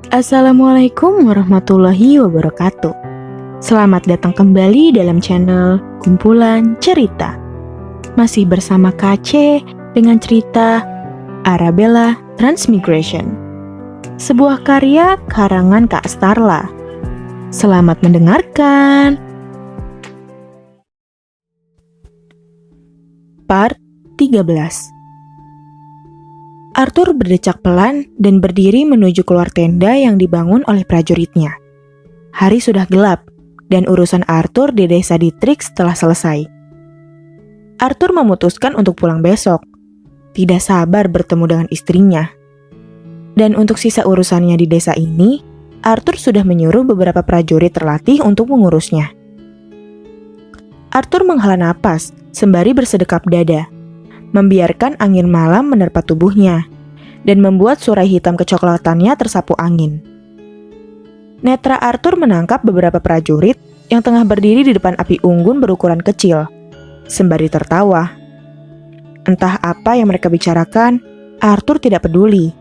Assalamualaikum warahmatullahi wabarakatuh. Selamat datang kembali dalam channel Kumpulan Cerita. Masih bersama KC dengan cerita Arabella Transmigration, sebuah karya karangan Kak Starla. Selamat mendengarkan. Part 13. Arthur berdecak pelan dan berdiri menuju keluar tenda yang dibangun oleh prajuritnya. Hari sudah gelap, dan urusan Arthur di desa Dietrich telah selesai. Arthur memutuskan untuk pulang besok. Tidak sabar bertemu dengan istrinya. Dan untuk sisa urusannya di desa ini, Arthur sudah menyuruh beberapa prajurit terlatih untuk mengurusnya. Arthur menghela napas sembari bersedekap dada, membiarkan angin malam menerpa tubuhnya, dan membuat surai hitam kecoklatannya tersapu angin. Netra Arthur menangkap beberapa prajurit yang tengah berdiri di depan api unggun berukuran kecil, sembari tertawa. Entah apa yang mereka bicarakan, Arthur tidak peduli.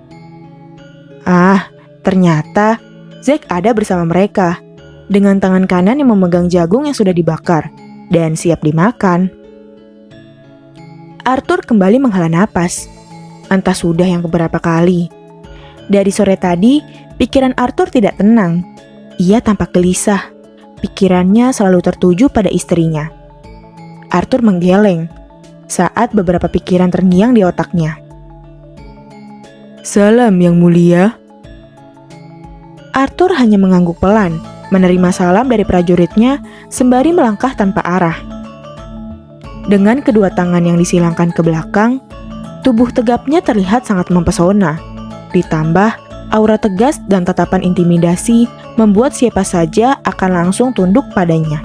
Ternyata Zack ada bersama mereka, dengan tangan kanan yang memegang jagung yang sudah dibakar, dan siap dimakan. Arthur kembali menghela napas. Entah sudah yang keberapa kali. Dari sore tadi, pikiran Arthur tidak tenang. Ia tampak gelisah. Pikirannya selalu tertuju pada istrinya. Arthur menggeleng saat beberapa pikiran terngiang di otaknya. "Salam, Yang Mulia." Arthur hanya mengangguk pelan, menerima salam dari prajuritnya sembari melangkah tanpa arah. Dengan kedua tangan yang disilangkan ke belakang, tubuh tegapnya terlihat sangat mempesona. Ditambah, aura tegas dan tatapan intimidasi membuat siapa saja akan langsung tunduk padanya.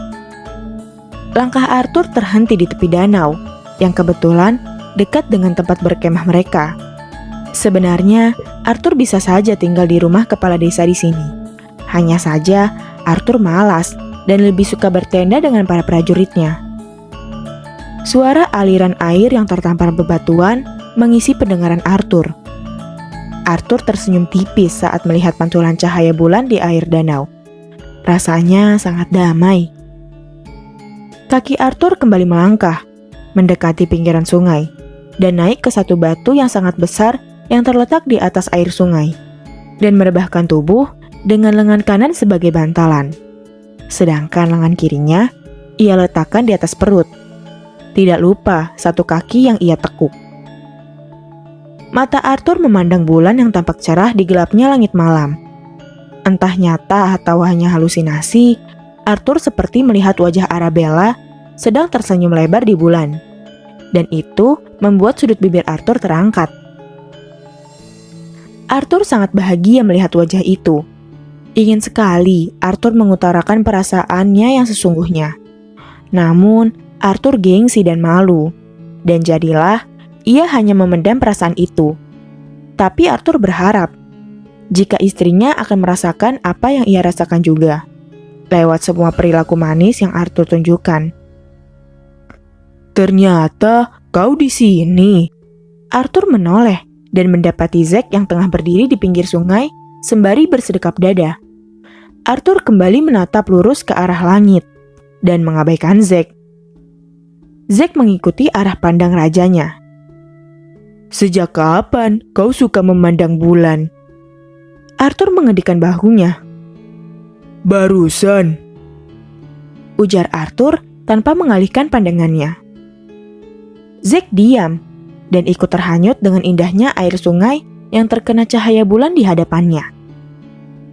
Langkah Arthur terhenti di tepi danau, yang kebetulan dekat dengan tempat berkemah mereka. Sebenarnya, Arthur bisa saja tinggal di rumah kepala desa di sini. Hanya saja, Arthur malas dan lebih suka bertenda dengan para prajuritnya. Suara aliran air yang tertampar bebatuan mengisi pendengaran Arthur. Arthur tersenyum tipis saat melihat pantulan cahaya bulan di air danau. Rasanya sangat damai. Kaki Arthur kembali melangkah, mendekati pinggiran sungai, dan naik ke satu batu yang sangat besar yang terletak di atas air sungai, dan merebahkan tubuh dengan lengan kanan sebagai bantalan. Sedangkan lengan kirinya, ia letakkan di atas perut. Tidak lupa satu kaki yang ia tekuk. Mata Arthur memandang bulan yang tampak cerah di gelapnya langit malam. Entah nyata atau hanya halusinasi, Arthur seperti melihat wajah Arabella sedang tersenyum lebar di bulan. Dan itu membuat sudut bibir Arthur terangkat. Arthur sangat bahagia melihat wajah itu. Ingin sekali Arthur mengutarakan perasaannya yang sesungguhnya. Namun, Arthur gengsi dan malu, dan jadilah ia hanya memendam perasaan itu. Tapi Arthur berharap jika istrinya akan merasakan apa yang ia rasakan juga, lewat semua perilaku manis yang Arthur tunjukkan. "Ternyata kau di sini." Arthur menoleh dan mendapati Zack yang tengah berdiri di pinggir sungai sembari bersedekap dada. Arthur kembali menatap lurus ke arah langit dan mengabaikan Zack. Zack mengikuti arah pandang rajanya. "Sejak kapan kau suka memandang bulan?" Arthur mengedikan bahunya. "Barusan," ujar Arthur tanpa mengalihkan pandangannya. Zack diam dan ikut terhanyut dengan indahnya air sungai yang terkena cahaya bulan di hadapannya.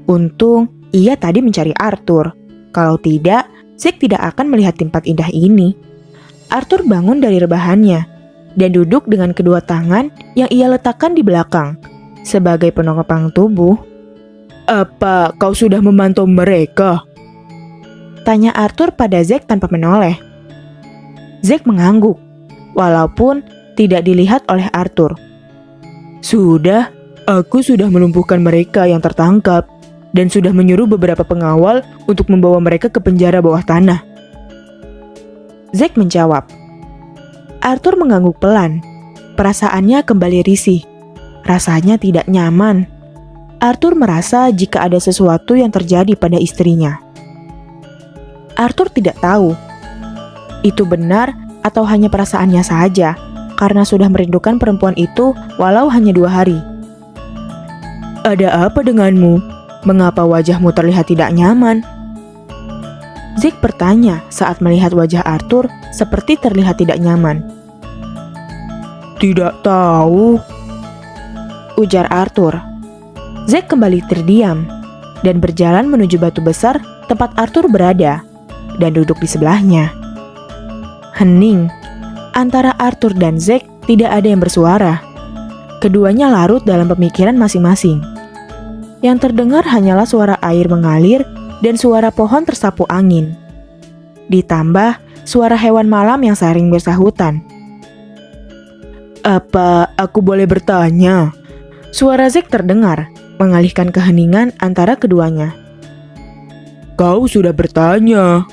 Untung ia tadi mencari Arthur. Kalau tidak, Zack tidak akan melihat tempat indah ini. Arthur bangun dari rebahannya dan duduk dengan kedua tangan yang ia letakkan di belakang sebagai penopang tubuh. "Apa kau sudah memantau mereka?" tanya Arthur pada Zack tanpa menoleh. Zack mengangguk, walaupun tidak dilihat oleh Arthur. "Sudah, aku sudah melumpuhkan mereka yang tertangkap dan sudah menyuruh beberapa pengawal untuk membawa mereka ke penjara bawah tanah." Zack menjawab. Arthur mengangguk pelan. Perasaannya kembali risih. Rasanya tidak nyaman. Arthur merasa jika ada sesuatu yang terjadi pada istrinya. Arthur tidak tahu itu benar atau hanya perasaannya saja, karena sudah merindukan perempuan itu walau hanya 2 hari. "Ada apa denganmu? Mengapa wajahmu terlihat tidak nyaman?" Zack bertanya saat melihat wajah Arthur seperti terlihat tidak nyaman. "Tidak tahu," ujar Arthur. Zack kembali terdiam dan berjalan menuju batu besar tempat Arthur berada dan duduk di sebelahnya. Hening. Antara Arthur dan Zack tidak ada yang bersuara. Keduanya larut dalam pemikiran masing-masing. Yang terdengar hanyalah suara air mengalir dan suara pohon tersapu angin. Ditambah suara hewan malam yang saling bersahutan. "Apa aku boleh bertanya?" Suara Zack terdengar, mengalihkan keheningan antara keduanya. "Kau sudah bertanya."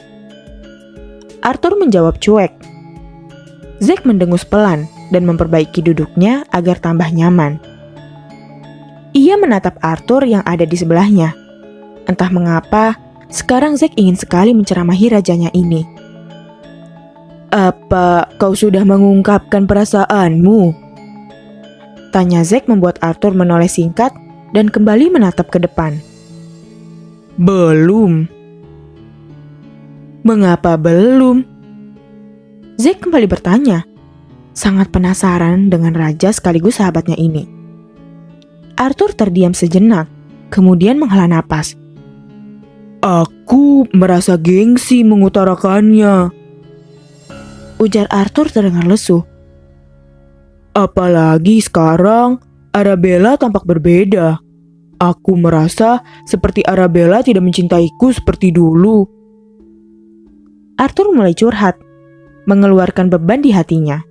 Arthur menjawab cuek. Zack mendengus pelan dan memperbaiki duduknya agar tambah nyaman. Ia menatap Arthur yang ada di sebelahnya. Entah mengapa, sekarang Zack ingin sekali menceramahi rajanya ini. "Apa kau sudah mengungkapkan perasaanmu?" Tanya Zack membuat Arthur menoleh singkat dan kembali menatap ke depan. "Belum." "Mengapa belum?" Zack kembali bertanya, sangat penasaran dengan raja sekaligus sahabatnya ini. Arthur terdiam sejenak, kemudian menghela napas. "Aku merasa gengsi mengutarakannya," ujar Arthur terdengar lesu. "Apalagi sekarang Arabella tampak berbeda. Aku merasa seperti Arabella tidak mencintaiku seperti dulu." Arthur mulai curhat, mengeluarkan beban di hatinya.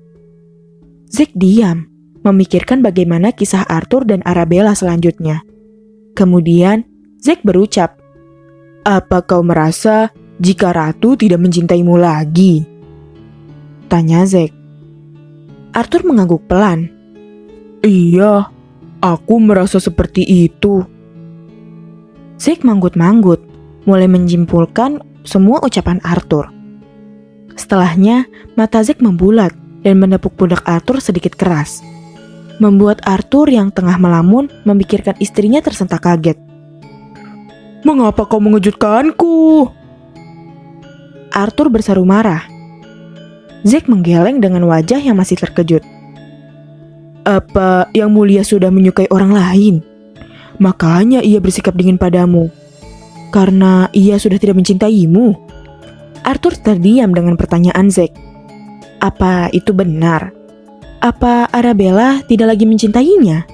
Zack diam, memikirkan bagaimana kisah Arthur dan Arabella selanjutnya. Kemudian, Zack berucap, "Apa kau merasa jika Ratu tidak mencintaimu lagi?" Tanya Zack. Arthur mengangguk pelan. "Iya, aku merasa seperti itu." Zack manggut-manggut, mulai menyimpulkan semua ucapan Arthur. Setelahnya, mata Zack membulat dan menepuk pundak Arthur sedikit keras. Membuat Arthur yang tengah melamun memikirkan istrinya tersentak kaget. "Mengapa kau mengejutkanku?" Arthur berseru marah. Zack menggeleng dengan wajah yang masih terkejut. "Apa yang mulia sudah menyukai orang lain? Makanya ia bersikap dingin padamu. Karena ia sudah tidak mencintaimu?" Arthur terdiam dengan pertanyaan Zack. Apa itu benar? Apa Arabella tidak lagi mencintainya?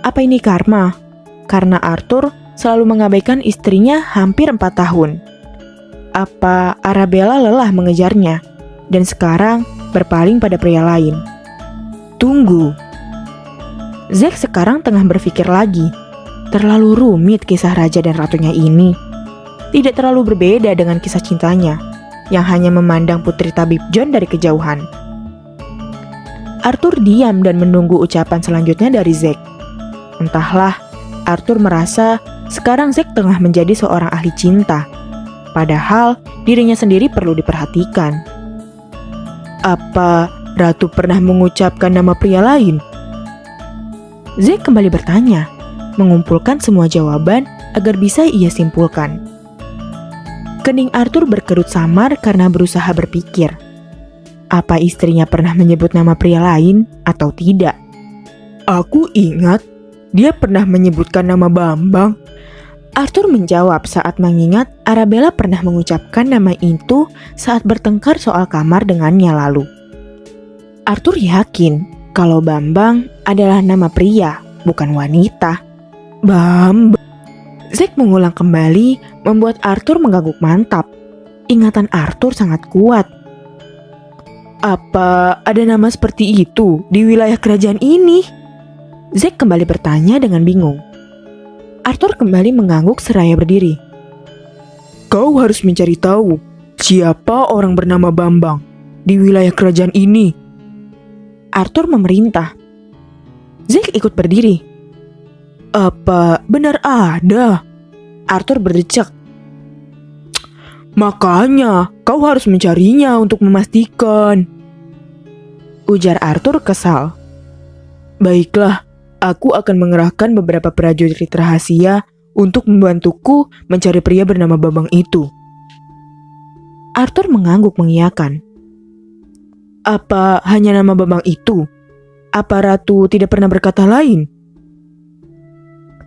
Apa ini karma? Karena Arthur selalu mengabaikan istrinya hampir 4 tahun. Apa Arabella lelah mengejarnya dan sekarang berpaling pada pria lain? Tunggu. Zack sekarang tengah berpikir lagi. Terlalu rumit kisah raja dan ratunya ini. Tidak terlalu berbeda dengan kisah cintanya, yang hanya memandang putri tabib John dari kejauhan. Arthur diam dan menunggu ucapan selanjutnya dari Zack. Entahlah, Arthur merasa sekarang Zack tengah menjadi seorang ahli cinta, padahal dirinya sendiri perlu diperhatikan. Apa Ratu pernah mengucapkan nama pria lain? Zack kembali bertanya, mengumpulkan semua jawaban agar bisa ia simpulkan. Kening Arthur berkerut samar karena berusaha berpikir. Apa istrinya pernah menyebut nama pria lain atau tidak? "Aku ingat, dia pernah menyebutkan nama Bambang." Arthur menjawab saat mengingat Arabella pernah mengucapkan nama itu saat bertengkar soal kamar dengannya lalu. Arthur yakin kalau Bambang adalah nama pria, bukan wanita. Bambang. Zack mengulang kembali, membuat Arthur mengangguk mantap. Ingatan Arthur sangat kuat. Apa ada nama seperti itu di wilayah kerajaan ini? Zack kembali bertanya dengan bingung. Arthur kembali mengangguk seraya berdiri. "Kau harus mencari tahu siapa orang bernama Bambang di wilayah kerajaan ini." Arthur memerintah. Zack ikut berdiri. Apa benar ada? Arthur berdecak. Makanya, kau harus mencarinya untuk memastikan. Ujar Arthur kesal. Baiklah, aku akan mengerahkan beberapa prajurit rahasia untuk membantuku mencari pria bernama Bambang itu. Arthur mengangguk mengiyakan. Apa hanya nama Bambang itu? Apa Ratu tidak pernah berkata lain?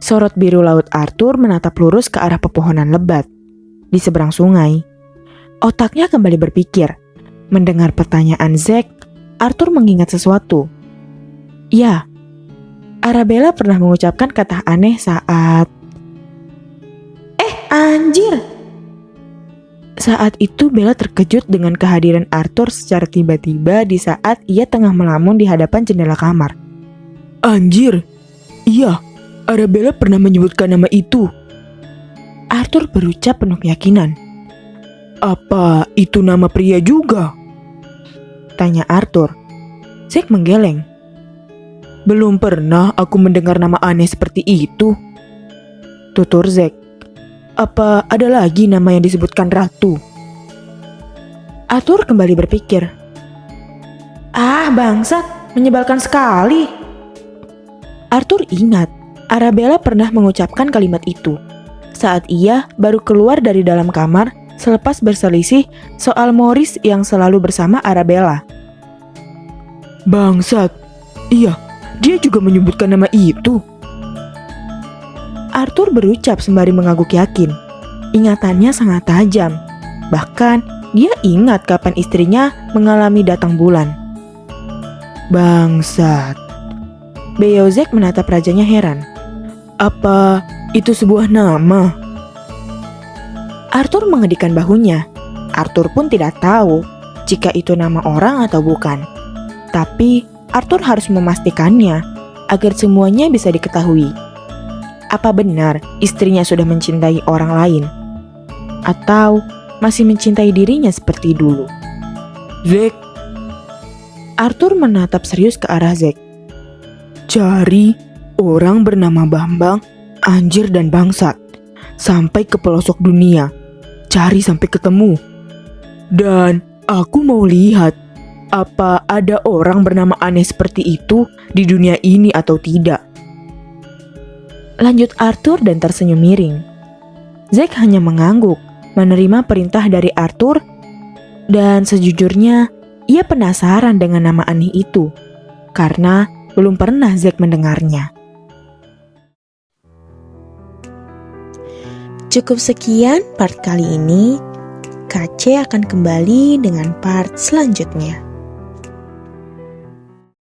Sorot biru laut Arthur menatap lurus ke arah pepohonan lebat di seberang sungai. Otaknya kembali berpikir. Mendengar pertanyaan Zack, Arthur mengingat sesuatu. Ya, Arabella pernah mengucapkan kata aneh saat... anjir! Saat itu Bella terkejut dengan kehadiran Arthur secara tiba-tiba di saat ia tengah melamun di hadapan jendela kamar. Anjir! Iya, Arabella pernah menyebutkan nama itu. Arthur berucap penuh keyakinan. Apa itu nama pria juga? Tanya Arthur. Zack menggeleng. Belum pernah aku mendengar nama aneh seperti itu. Tutur Zack. Apa ada lagi nama yang disebutkan Ratu? Arthur kembali berpikir. Bangsat, menyebalkan sekali. Arthur ingat, Arabella pernah mengucapkan kalimat itu saat ia baru keluar dari dalam kamar selepas berselisih soal Morris yang selalu bersama Arabella. Bangsat, iya, dia juga menyebutkan nama itu. Arthur berucap sembari mengangguk yakin. Ingatannya sangat tajam. Bahkan dia ingat kapan istrinya mengalami datang bulan. Bangsat. Beozek menatap rajanya heran. Apa itu sebuah nama? Arthur mengedikan bahunya. Arthur pun tidak tahu jika itu nama orang atau bukan. Tapi Arthur harus memastikannya agar semuanya bisa diketahui. Apa benar istrinya sudah mencintai orang lain? Atau masih mencintai dirinya seperti dulu? Zack. Arthur menatap serius ke arah Zack. Cari orang bernama Bambang, anjir dan bangsat. Sampai ke pelosok dunia. Cari sampai ketemu. Dan aku mau lihat apa ada orang bernama aneh seperti itu di dunia ini atau tidak. Lanjut Arthur dan tersenyum miring. Zack hanya mengangguk, menerima perintah dari Arthur, dan sejujurnya ia penasaran dengan nama aneh itu, karena belum pernah Zack mendengarnya. Cukup sekian part kali ini. KC akan kembali dengan part selanjutnya.